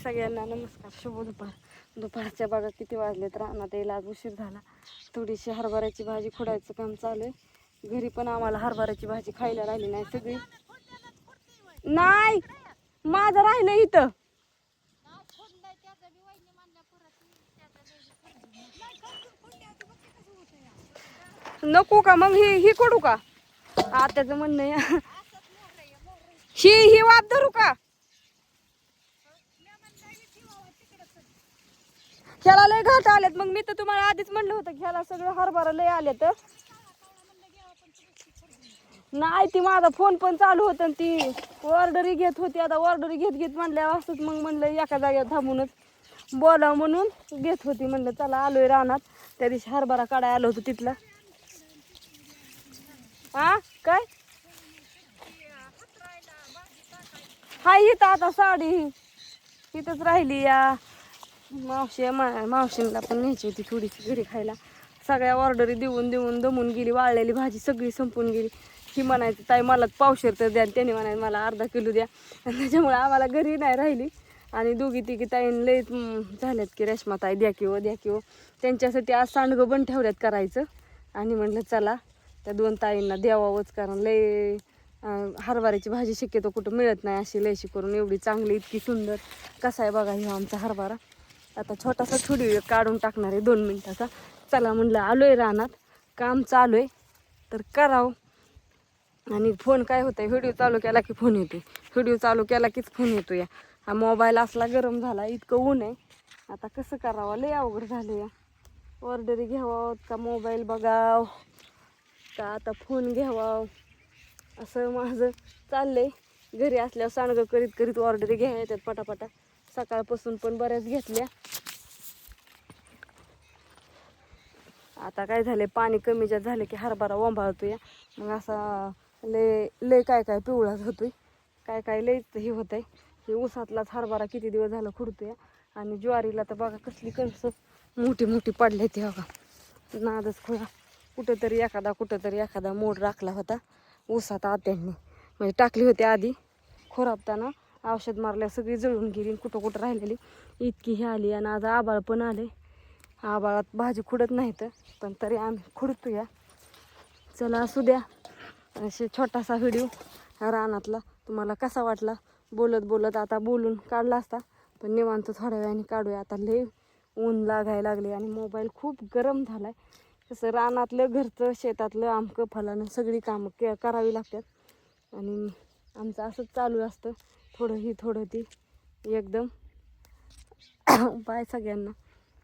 सगळ्यांना नमस्कार, शुभ दुपारच्या बघा किती वाजलेत. रानात यायला आज उशीर झाला. थोडीशी हरभऱ्याची भाजी खोडायचं काम चालू आहे. घरी पण आम्हाला हरभऱ्याची भाजी खायला राहिली नाही. सगळी नाही, माझं राहिलं इथं. नको का मग ही खोडू का? आत्याचं म्हणणं आहे ही वाप धरू का? ह्याला लय घाट आलेत. मग मी तर तुम्हाला आधीच म्हणलं होतं की ह्याला सगळं हरभरा लय आलेत. नाही, ती माझा फोन पण चालू होता आणि ती ऑर्डरी घेत होती. आता ऑर्डरी घेत घेत म्हणल्या असंच मग म्हणलं एका जागेवर थांबूनच बोलावं म्हणून घेत होती. म्हणलं चला आलोय रानात. त्या दिवशी हरभरा काढाय आलो होतो तिथला. हा काय हाय इथं आता साडी इथंच राहिली या. मावशींना पण न्यायची होती थोडीशी घरी खायला. सगळ्या ऑर्डरी देऊन देऊन दमून गेली. वाळलेली भाजी सगळी संपून गेली. ही म्हणायची ताई मला पावशेर तर द्या, त्याने म्हणायचं मला अर्धा किलो द्या. आणि त्याच्यामुळे आम्हाला घरी नाही राहिली. आणि दोघी तिघी ताईन लय झाल्यात की रेश्मा ताई द्या किंवा त्यांच्यासाठी आज सांडगं बन ठेवल्यात करायचं. आणि म्हणलं चला त्या दोन ताईंना द्यावावंच, कारण लय हरभऱ्याची भाजी शक्यतो कुठं मिळत नाही अशी लयशी करून. एवढी चांगली इतकी सुंदर. कसा आहे बघा ह्यो आमचा हरभरा. आता छोटासा थोडी काढून टाकणार आहे 2 मिनिटाचा. चला म्हणलं आलोय रानात, काम चालू आहे तर करावं. आणि फोन काय होतंय, व्हिडिओ चालू केला की फोन येतो. व्हिडिओ चालू केला कीच फोन येतो. या हा मोबाईल असला गरम झाला, इतकं ऊन आहे. आता कसं करावं, लय अवघड झालं या. ऑर्डरी घ्यावं का मोबाईल बघाव का आता फोन घ्यावा, असं माझं चाललंय. घरी असल्यावर सांडगं करीत करीत ऑर्डरी घ्यायला येतात पटापटा. सकाळपासून पण बऱ्याच घेतल्या. आता काय झाले, पाणी कमी जास्त झाले की हरभरा ओंबाळतो या. मग असा लय लय काय काय पिवळाच होतोय, काय काय लयच हे होत आहे. हे ऊसातलाच हरभरा किती दिवस झालं खुडतोय. आणि ज्वारीला तर बघा कसली कणस मोठी मोठी पडले ते बघा. नादच खोळा. कुठंतरी एखादा मोड राखला होता ऊसात आत्यांनी, म्हणजे टाकली होती आधी. खोरापताना औषध मारल्या सगळी जळून गेली. कुठं कुठं राहिलेली इतकी ही आली. आणि आज आबाळ पण आले. आबाळात भाजी खुडत नाही तर पण तरी आम्ही खुडतो या. चला असू द्या. असे छोटासा व्हिडिओ रानातला तुम्हाला कसा वाटला. बोलत बोलत आता बोलून काढला असता, पण निवांत थोड्या वेळाने काढूया. आता लय ऊन लागायला लागले आणि मोबाईल खूप गरम झालाय. कसं रानातलं घरचं शेतातलं आमकं फलानं सगळी कामं करावी लागतात. आणि आमचं असंच चालू असतं, थोडं ही थोडं ती एकदम. बाय सगळ्यांना.